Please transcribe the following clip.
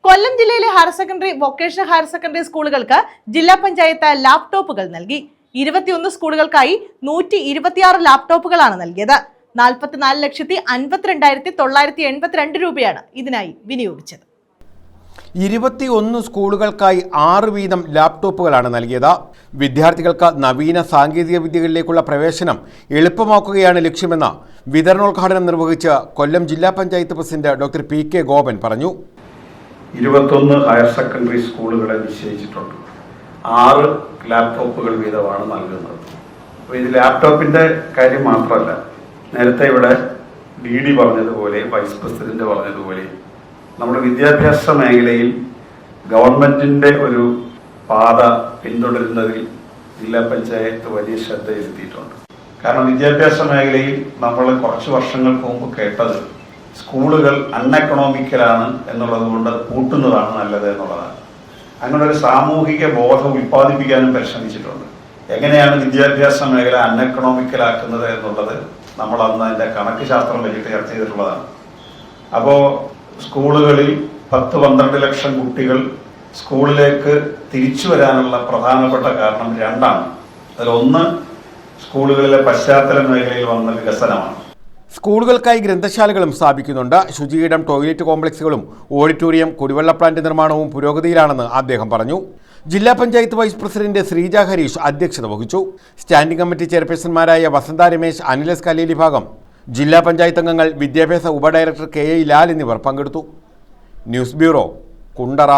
കൊല്ലം ജില്ലയിലെ higher secondary, vocational higher secondary സ്കൂളുകൾക്ക് ജില്ലാ പഞ്ചായത്ത് ലാപ്ടോപ്പുകൾ നൽകി. 21 സ്കൂളുകൾക്കായി 126 ലാപ്ടോപ്പുകളാണ് നൽകിയത്. 44,52,982 രൂപയാണ് ഇതിനായി വിനിയോഗിച്ചത്. 21 സ്കൂളുകൾക്കായി 6 വീതം ലാപ്ടോപ്പുകളാണ് നൽകിയത്. വിദ്യാർത്ഥികൾക്ക് നവീന സാങ്കേതിക വിദ്യകളിലേക്കുള്ള പ്രവേശനം എളുപ്പമാക്കുകയാണ് ലക്ഷ്യമെന്ന് വിതരണോദ്ഘാടനം നിർവഹിച്ച് കൊല്ലം ജില്ലാ panchayat president doctor P K. Gopan പറഞ്ഞു. 21 ഹയർ സെക്കൻഡറി സ്കൂളുകളെ നിശ്ചയിച്ചിട്ടുണ്ട്. 6 ലാപ്ടോപ്പുകൾ വീതമാണ് നൽകുന്നത്. അപ്പോൾ ഇത് ലാപ്ടോപ്പിൻ്റെ കാര്യം മാത്രമല്ല, നേരത്തെ ഇവിടെ ഡി പറഞ്ഞതുപോലെ, വൈസ് പ്രസിഡന്റ് പറഞ്ഞതുപോലെ, നമ്മുടെ വിദ്യാഭ്യാസ മേഖലയിൽ ഗവൺമെൻറ്റിൻ്റെ ഒരു പാത പിന്തുടരുന്നതിൽ ജില്ലാ പഞ്ചായത്ത് വലിയ ശ്രദ്ധ ചെലുത്തിയിട്ടുണ്ട്. കാരണം വിദ്യാഭ്യാസ മേഖലയിൽ നമ്മൾ കുറച്ച് വർഷങ്ങൾക്ക് മുമ്പ് കേട്ടത് സ്കൂളുകൾ അൺഎക്കണോമിക്കലാണ് എന്നുള്ളത് കൊണ്ട് അത് പൂട്ടുന്നതാണ് നല്ലത് എന്നുള്ളതാണ്. അങ്ങനെ ഒരു സാമൂഹിക ബോധം ഉൽപ്പാദിപ്പിക്കാനും പരിശ്രമിച്ചിട്ടുണ്ട്. എങ്ങനെയാണ് വിദ്യാഭ്യാസ മേഖല അൺഎക്കണോമിക്കലാക്കുന്നത് എന്നുള്ളത് നമ്മൾ അന്ന് അതിൻ്റെ കണക്ക് ശാസ്ത്രം വെച്ചിട്ട് ചർച്ച ചെയ്തിട്ടുള്ളതാണ്. അപ്പോൾ സ്കൂളുകളിൽ 10-12 ലക്ഷം കുട്ടികൾ സ്കൂളിലേക്ക് തിരിച്ചു വരാനുള്ള പ്രധാനപ്പെട്ട കാരണം 2 ആണ്. അതിലൊന്ന് സ്കൂളുകളിലെ പശ്ചാത്തല മേഖലയിൽ വന്ന വികസനമാണ്. സ്കൂളുകൾക്കായി ഗ്രന്ഥശാലകളും സ്ഥാപിക്കുന്നുണ്ട്. ശുചിയിടം, ടോയ്ലറ്റ് കോംപ്ലക്സുകളും ഓഡിറ്റോറിയം, കുടിവെള്ള പ്ലാന്റ് നിർമ്മാണവും പുരോഗതിയിലാണെന്ന് അദ്ദേഹം പറഞ്ഞു. ജില്ലാ പഞ്ചായത്ത് വൈസ് പ്രസിഡന്റ് ശ്രീജ ഹരീഷ് അധ്യക്ഷത വഹിച്ചു. സ്റ്റാൻഡിംഗ് കമ്മിറ്റി ചെയർപേഴ്സൺമാരായ വസന്ത രമേശ്, അനിലസ് കലേലി ഭാഗം, ജില്ലാ പഞ്ചായത്ത് അംഗങ്ങൾ, വിദ്യാഭ്യാസ ഉപഡയറക്ടർ കെ.ഐ. ലാൽ എന്നിവർ പങ്കെടുത്തു. News bureau, Kundara.